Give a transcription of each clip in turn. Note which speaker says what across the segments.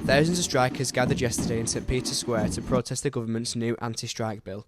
Speaker 1: Thousands of strikers gathered yesterday in St Peter's Square to protest the government's new anti-strike bill.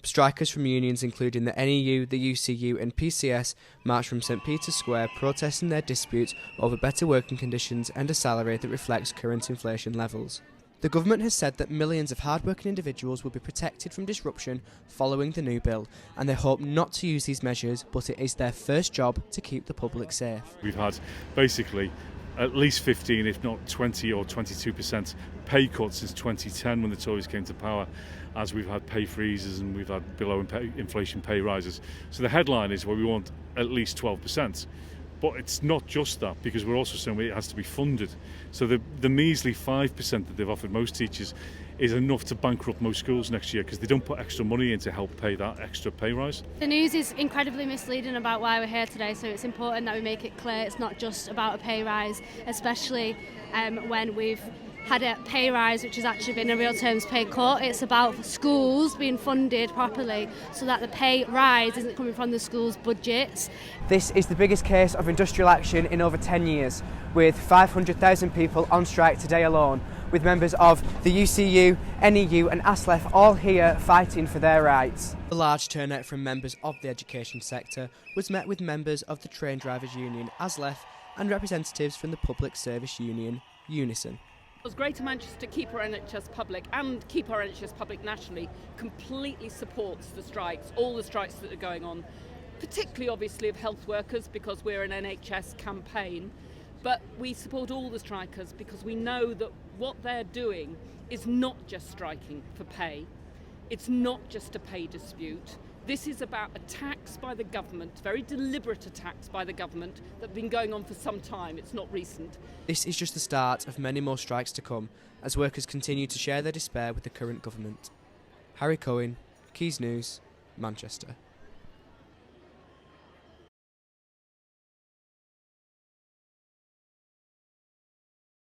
Speaker 1: Strikers from unions including the NEU, the UCU and PCS marched from St Peter's Square protesting their dispute over better working conditions and a salary that reflects current inflation levels. The government has said that millions of hard-working individuals will be protected from disruption following the new bill, and they hope not to use these measures, but it is their first job to keep the public safe.
Speaker 2: We've had basically at least 15, if not 20 or 22% pay cuts since 2010 when the Tories came to power, as we've had pay freezes and we've had below inflation pay rises. So the headline is, well, we want at least 12%. But it's not just that, because we're also saying it has to be funded. So the measly 5% that they've offered most teachers is enough to bankrupt most schools next year, because they don't put extra money in to help pay that extra pay rise.
Speaker 3: The news is incredibly misleading about why we're here today, so it's important that we make it clear it's not just about a pay rise, especially when we've had a pay rise which has actually been a real terms pay cut. It's about schools being funded properly so that the pay rise isn't coming from the schools' budgets.
Speaker 1: This is the biggest case of industrial action in over 10 years, with 500,000 people on strike today alone, with members of the UCU, NEU and ASLEF all here fighting for their rights. A large turnout from members of the education sector was met with members of the Train Drivers Union, ASLEF, and representatives from the Public Service Union, Unison.
Speaker 4: Greater Manchester Keep Our NHS Public and Keep Our NHS Public nationally completely supports the strikes, all the strikes that are going on, particularly obviously of health workers because we're an NHS campaign, but we support all the strikers because we know that what they're doing is not just striking for pay, it's not just a pay dispute. This is about attacks by the government, very deliberate attacks by the government that have been going on for some time. It's not recent.
Speaker 1: This is just the start of many more strikes to come as workers continue to share their despair with the current government. Harry Cohen, Keys News, Manchester.